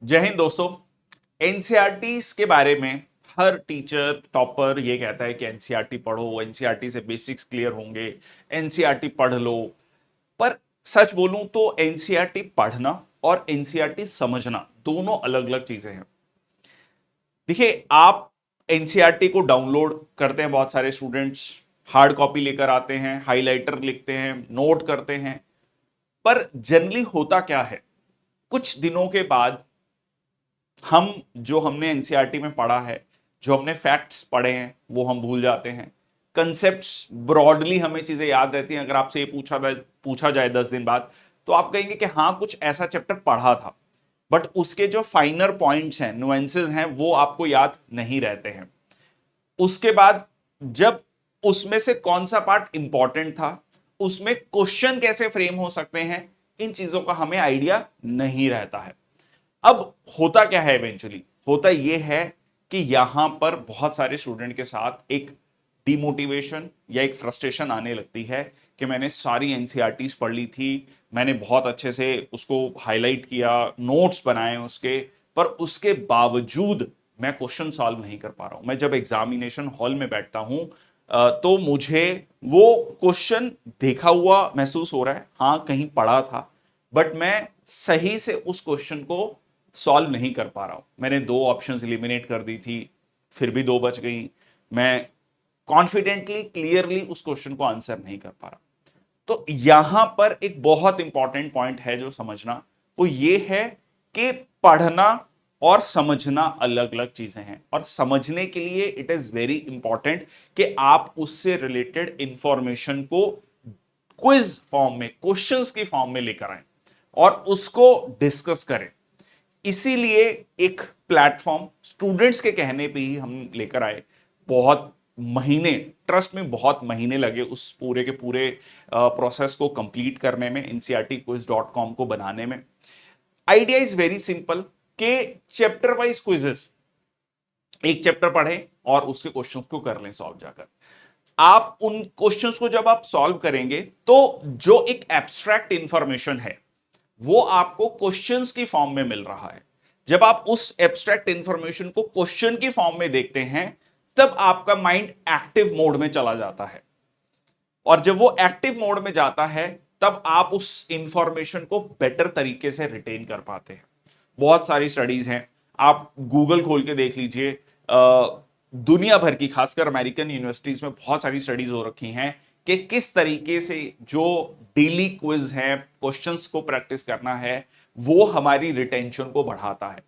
जय हिंद दोस्तों। एनसीईआरटी के बारे में हर टीचर टॉपर ये कहता है कि एनसीईआरटी पढ़ो, एनसीईआरटी से बेसिक्स क्लियर होंगे, एनसीईआरटी पढ़ लो। पर सच बोलूं तो एनसीईआरटी पढ़ना और एनसीईआरटी समझना दोनों अलग अलग चीजें हैं। देखिए, आप एनसीईआरटी को डाउनलोड करते हैं, बहुत सारे स्टूडेंट्स हार्ड कॉपी लेकर आते हैं, हाइलाइटर लिखते हैं, नोट करते हैं। पर जनरली होता क्या है, कुछ दिनों के बाद हम जो हमने एनसीईआरटी में पढ़ा है, जो हमने फैक्ट्स पढ़े हैं, वो हम भूल जाते हैं। कंसेप्ट्स ब्रॉडली हमें चीजें याद रहती हैं। अगर आपसे ये पूछा जाए 10 दिन बाद, तो आप कहेंगे कि हाँ, कुछ ऐसा चैप्टर पढ़ा था, बट उसके जो फाइनर पॉइंट्स हैं, नुएंसेस हैं, वो आपको याद नहीं रहते हैं। उसके बाद जब उसमें से कौन सा पार्ट इंपॉर्टेंट था, उसमें क्वेश्चन कैसे फ्रेम हो सकते हैं, इन चीजों का हमें आइडिया नहीं रहता है। अब होता क्या है, इवेंचुअली होता यह है कि यहां पर बहुत सारे स्टूडेंट के साथ एक डिमोटिवेशन या एक फ्रस्ट्रेशन आने लगती है कि मैंने सारी एनसीईआरटीज पढ़ ली थी, मैंने बहुत अच्छे से उसको हाईलाइट किया, नोट्स बनाए उसके, पर उसके बावजूद मैं क्वेश्चन सॉल्व नहीं कर पा रहा हूं। मैं जब एग्जामिनेशन हॉल में बैठता हूं तो मुझे वो क्वेश्चन देखा हुआ महसूस हो रहा है, हाँ कहीं पढ़ा था, बट मैं सही से उस क्वेश्चन को सॉल्व नहीं कर पा रहा हूं। मैंने दो ऑप्शंस एलिमिनेट कर दी थी, फिर भी दो बच गई। मैं कॉन्फिडेंटली क्लियरली उस क्वेश्चन को आंसर नहीं कर पा रहा। तो यहां पर एक बहुत इंपॉर्टेंट पॉइंट है जो समझना, वो ये है कि पढ़ना और समझना अलग अलग चीजें हैं। और समझने के लिए इट इज वेरी इंपॉर्टेंट कि आप उससे रिलेटेड इंफॉर्मेशन को क्विज फॉर्म में, क्वेश्चंस की फॉर्म में लेकर आए और उसको डिस्कस करें। इसीलिए एक प्लेटफॉर्म स्टूडेंट्स के कहने पे ही हम लेकर आए। बहुत महीने, ट्रस्ट में बहुत महीने लगे उस पूरे के पूरे प्रोसेस को कंप्लीट करने में, ncrtquiz.com को बनाने में। आइडिया इज वेरी सिंपल कि चैप्टर वाइज क्विजेस, एक चैप्टर पढ़ें और उसके क्वेश्चंस को कर लें सॉल्व जाकर। आप उन क्वेश्चंस को जब आप सॉल्व करेंगे तो जो एक एब्स्ट्रैक्ट इंफॉर्मेशन है वो आपको क्वेश्चंस की फॉर्म में मिल रहा है। जब आप उस एब्स्ट्रैक्ट इंफॉर्मेशन को क्वेश्चन की फॉर्म में देखते हैं, तब आपका माइंड एक्टिव मोड में चला जाता है। और जब वो एक्टिव मोड में जाता है, तब आप उस इंफॉर्मेशन को बेटर तरीके से रिटेन कर पाते हैं। बहुत सारी स्टडीज हैं, आप गूगल खोल के देख लीजिए। दुनिया भर की, खासकर अमेरिकन यूनिवर्सिटीज में बहुत सारी स्टडीज हो रखी हैं कि किस तरीके से जो डेली क्विज है, क्वेश्चंस को प्रैक्टिस करना है, वो हमारी रिटेंशन को बढ़ाता है।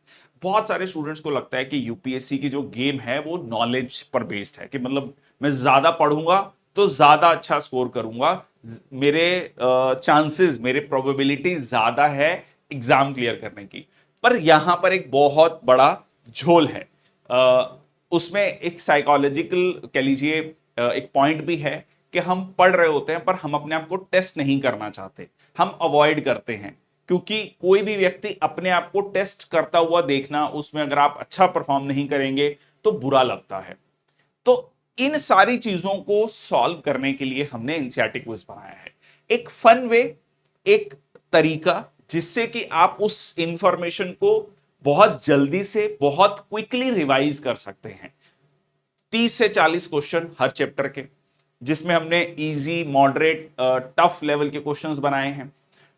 बहुत सारे स्टूडेंट्स को लगता है कि यूपीएससी की जो गेम है वो नॉलेज पर बेस्ड है, कि मतलब मैं ज्यादा पढ़ूंगा तो ज्यादा अच्छा स्कोर करूंगा, मेरे चांसेस, मेरे प्रोबेबिलिटी ज्यादा है एग्जाम क्लियर करने की। पर यहां पर एक बहुत बड़ा झोल है। उसमें एक साइकोलॉजिकल कह लीजिए एक पॉइंट भी है कि हम पढ़ रहे होते हैं पर हम अपने आप को टेस्ट नहीं करना चाहते, हम अवॉइड करते हैं। क्योंकि कोई भी व्यक्ति अपने आप को टेस्ट करता हुआ देखना, उसमें अगर आप अच्छा परफॉर्म नहीं करेंगे तो बुरा लगता है। तो इन सारी चीजों को सॉल्व करने के लिए हमने एनसीईआरटी क्विज बनाया है। एक फन वे, एक तरीका जिससे कि आप उस इंफॉर्मेशन को बहुत जल्दी से, बहुत क्विकली रिवाइज कर सकते हैं। 30 से 40 क्वेश्चन हर चैप्टर के, जिसमें हमने इजी, मॉडरेट, टफ लेवल के क्वेश्चंस बनाए हैं।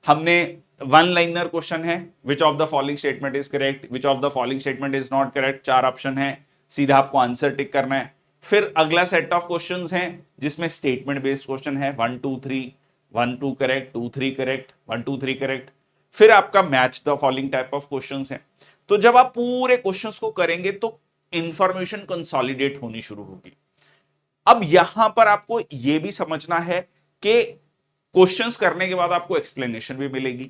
हमने वन लाइनर क्वेश्चन है, which of the following statement is correct, which of the following statement is not correct, 4 option है, सीधा आपको आंसर टिक करना है। फिर अगला सेट ऑफ क्वेश्चंस हैं जिसमें स्टेटमेंट बेस्ड क्वेश्चन है, 1 2 3, 1 2 करेक्ट, 2 3 करेक्ट, 1 2 3 करेक्ट। फिर आपका match the following type of questions है। तो जब आप पूरे क्वेश्चंस को करेंगे तो इंफॉर्मेशन कंसोलिडेट होनी शुरू होगी। अब यहां पर आपको यह भी समझना है कि क्वेश्चंस करने के बाद आपको एक्सप्लेनेशन भी मिलेगी,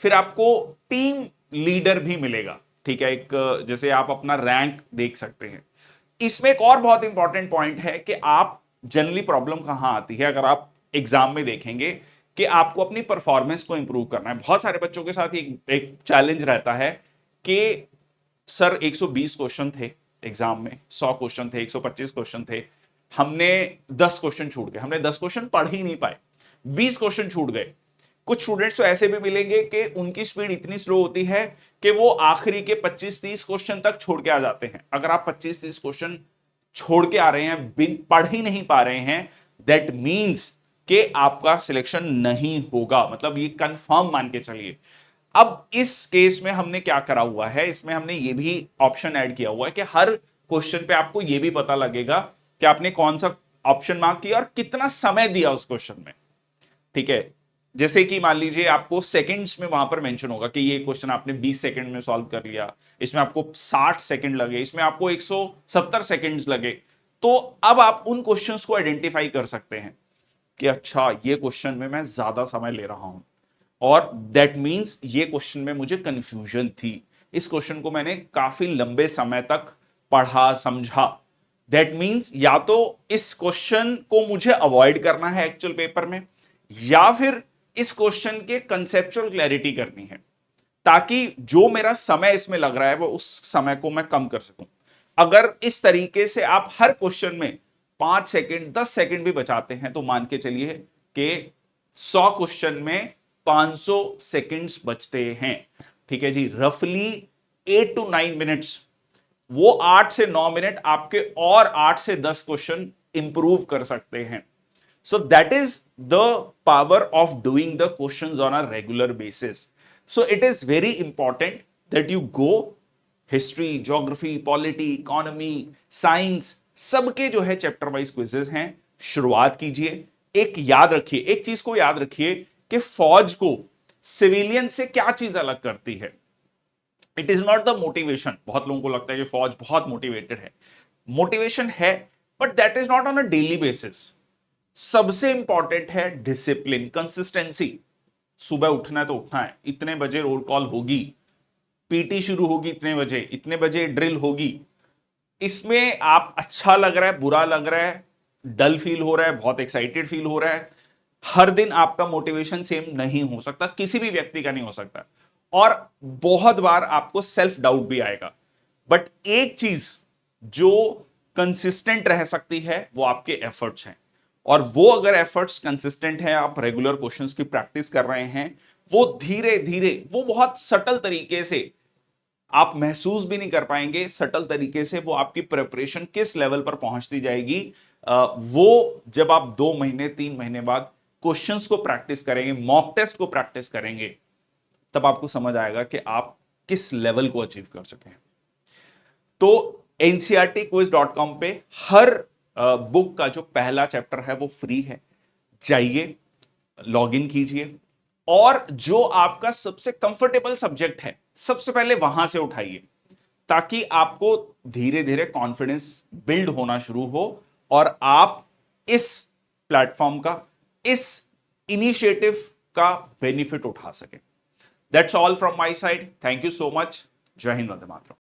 फिर आपको टीम लीडर भी मिलेगा। ठीक है, एक जैसे आप अपना रैंक देख सकते हैं। इसमें एक और बहुत इंपॉर्टेंट पॉइंट है कि आप जनरली प्रॉब्लम कहां आती है, अगर आप एग्जाम में देखेंगे कि आपको अपनी परफॉर्मेंस को इंप्रूव करना है। बहुत सारे बच्चों के साथ एक चैलेंज रहता है कि सर 120 क्वेश्चन थे एग्जाम में, 100 क्वेश्चन थे, 125 क्वेश्चन थे, हमने 10 क्वेश्चन छूट गए, हमने 10 क्वेश्चन पढ़ ही नहीं पाए, 20 क्वेश्चन छूट गए। कुछ स्टूडेंट्स तो ऐसे भी मिलेंगे कि उनकी स्पीड इतनी स्लो होती है कि वो आखिरी के 25-30 क्वेश्चन तक छोड़ के आ जाते हैं। अगर आप 25-30 क्वेश्चन छोड़ के आ रहे हैं, बिन पढ़ ही नहीं पा रहे हैं, दैट मीन्स कि आपका सिलेक्शन नहीं होगा, मतलब ये कंफर्म मान के चलिए। अब इस केस में हमने क्या करा हुआ है, इसमें हमने ये भी ऑप्शन ऐड किया हुआ है कि हर क्वेश्चन पे आपको ये भी पता लगेगा कि आपने कौन सा ऑप्शन मार्क किया और कितना समय दिया उस क्वेश्चन में। ठीक है, जैसे कि मान लीजिए आपको सेकंड्स में वहां पर मेंशन होगा कि ये क्वेश्चन आपने 20 सेकंड में सॉल्व कर लिया, इसमें आपको 60 सेकंड लगे, इसमें आपको 170 सेकंड्स लगे। तो अब आप उन क्वेश्चंस को आइडेंटिफाई कर सकते हैं कि अच्छा ये क्वेश्चन में मैं ज्यादा समय ले रहा हूं और दैट मींस ये क्वेश्चन में मुझे कंफ्यूजन थी, इस क्वेश्चन को मैंने काफी लंबे समय तक पढ़ा समझा। दैट मींस या तो इस क्वेश्चन को मुझे अवॉइड करना है एक्चुअल पेपर में, या फिर इस क्वेश्चन के कंसेप्चुअल क्लैरिटी करनी है, ताकि जो मेरा समय इसमें लग रहा है वो उस समय को मैं कम कर सकूं। अगर इस तरीके से आप हर क्वेश्चन में 5 सेकंड 10 सेकंड भी बचाते हैं तो मान के चलिए कि 100 क्वेश्चन में 500 सेकंड्स बचते हैं। ठीक है जी, रफली 8 to 9 मिनट्स, वो 8 से 9 मिनट आपके और 8 से 10 क्वेश्चन इंप्रूव कर सकते हैं। So that is the power of doing the questions on a regular basis. So it is very important that you go history, geography, polity, economy, science, सबके जो है चैप्टर वाइज क्विजेस हैं, शुरुआत कीजिए। एक याद रखिए, एक चीज को याद रखिए कि फौज को सिविलियन से क्या चीज अलग करती है। It is not the motivation. बहुत लोगों को लगता है कि फौज बहुत मोटिवेटेड है, मोटिवेशन है, but that is not on a daily basis. सबसे इंपॉर्टेंट है डिसिप्लिन, कंसिस्टेंसी। सुबह उठना है तो उठना है, इतने बजे रोल कॉल होगी, पीटी शुरू होगी इतने बजे ड्रिल होगी। इसमें आप अच्छा लग रहा है, बुरा लग रहा है, डल फील हो रहा है, बहुत एक्साइटेड फील हो रहा है, हर दिन आपका मोटिवेशन सेम नहीं हो सकता, किसी भी व्यक्ति का नहीं हो सकता, और बहुत बार आपको सेल्फ डाउट भी आएगा। बट एक चीज जो कंसिस्टेंट रह सकती है वो आपके एफर्ट्स हैं, और वो अगर एफर्ट्स कंसिस्टेंट है, आप रेगुलर क्वेश्चंस की प्रैक्टिस कर रहे हैं, वो धीरे धीरे, वो बहुत सटल तरीके से, आप महसूस भी नहीं कर पाएंगे, सटल तरीके से वो आपकी प्रिपरेशन किस लेवल पर पहुंचती जाएगी। वो जब आप 2 महीने 3 महीने बाद क्वेश्चंस को प्रैक्टिस करेंगे, मॉक टेस्ट को प्रैक्टिस करेंगे, तब आपको समझ आएगा कि आप किस लेवल को अचीव कर सके। तो ncrtquiz.com पे हर बुक का जो पहला चैप्टर है वो फ्री है, जाइए लॉगिन कीजिए, और जो आपका सबसे कंफर्टेबल सब्जेक्ट है सबसे पहले वहां से उठाइए, ताकि आपको धीरे धीरे कॉन्फिडेंस बिल्ड होना शुरू हो और आप इस प्लेटफॉर्म का, इस इनिशिएटिव का बेनिफिट उठा सकें। That's all from my side. Thank you so much. जय हिंद, वंदे मातरम।